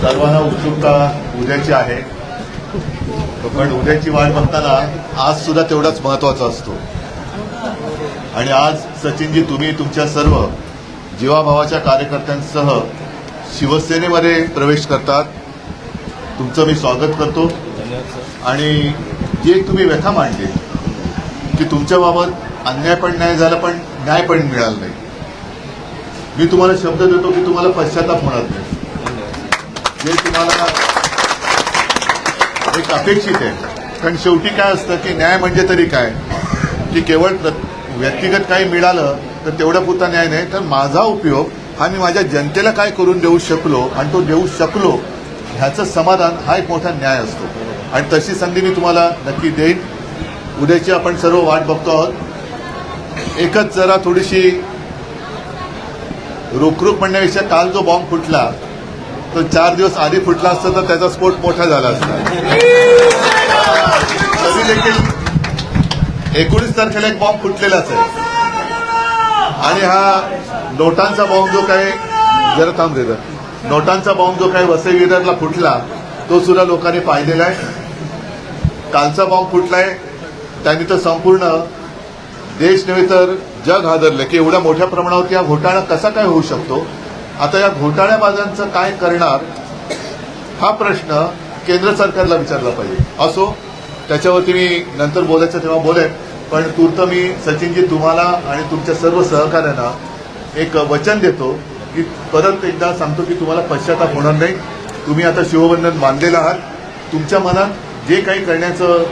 सर्वांना उत्सुकता उद्याची आहे, पण उद्याची वाट बघताना आज सुद्धा तेवढाच महत्वाचा असतो. आणि आज सचिनजी तुम्ही तुमच्या सर्व जीवाभावाच्या कार्यकर्त्यांसह शिवसेनेमध्ये प्रवेश करतात. तुमचं मी स्वागत करतो. आणि जी एक तुम्ही व्यथा मांडली की तुमच्याबाबत अन्याय पण नाही झाला पण न्याय पण मिळाला नाही, मी तुम्हाला शब्द देतो की तुम्हाला पश्चाताप होणार नाही. जे तुम्हाला एक अपेक्षित आहे, कारण शेवटी काय असतं की न्याय म्हणजे तरी काय, की केवळ व्यक्तिगत काही मिळालं तर तेवढ्यापुरता न्याय नाही, तर माझा उपयोग हा मी माझ्या जनतेला काय करून देऊ शकलो आणि तो देऊ शकलो ह्याचं समाधान हा एक मोठा न्याय असतो. आणि तशी संधी मी तुम्हाला नक्की देईन. उद्याची आपण सर्व वाट बघतो आहोत. एकच जरा थोडीशी रोखरोख म्हणण्यापेक्षा काल जो बॉम्ब फुटला तो 4 दिवस आधी फुटला असता तर त्याचा स्फोट मोठा झाला असता. तरी देखील 19 तारखेला एक बॉम्ब फुटलेलाच आहे. आणि हा नोटांचा बॉम्ब जो काय जरा थांब देतात, नोटांचा बॉम्ब जो काय वसई विरारला फुटला तो सुद्धा लोकांनी पाहिलेला आहे. कालचा बॉम्ब फुटलाय त्यांनी तर संपूर्ण देश नव्हे तर जग हादरलं की एवढ्या मोठ्या प्रमाणावरती हा घोटाळा कसा काय होऊ शकतो. आता या घोटाळ्याबाजांचं काय करणार हा प्रश्न केंद्र सरकारला विचारला पाहिजे. असो, त्याच्यावरती मी नंतर बोलायचं तेव्हा बोलेन. पण तूर्त मी सचिनजी तुम्हाला आणि तुमच्या सर्व सहकाऱ्यांना एक वचन देतो की परत एकदा सांगतो की तुम्हाला पश्चाताप होणार नाही. तुम्ही आता शिवबंधन बांधलेलं आहात. तुमच्या मनात जे काही करण्याचं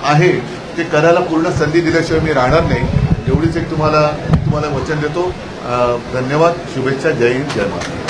आहे ते करायला पूर्ण संधी दिल्याशिवाय मी राहणार नाही. एवढीच एक तुम्हाला वचन देतो. धन्यवाद. शुभेच्छा. जय हिंद. जय महाराष्ट्र.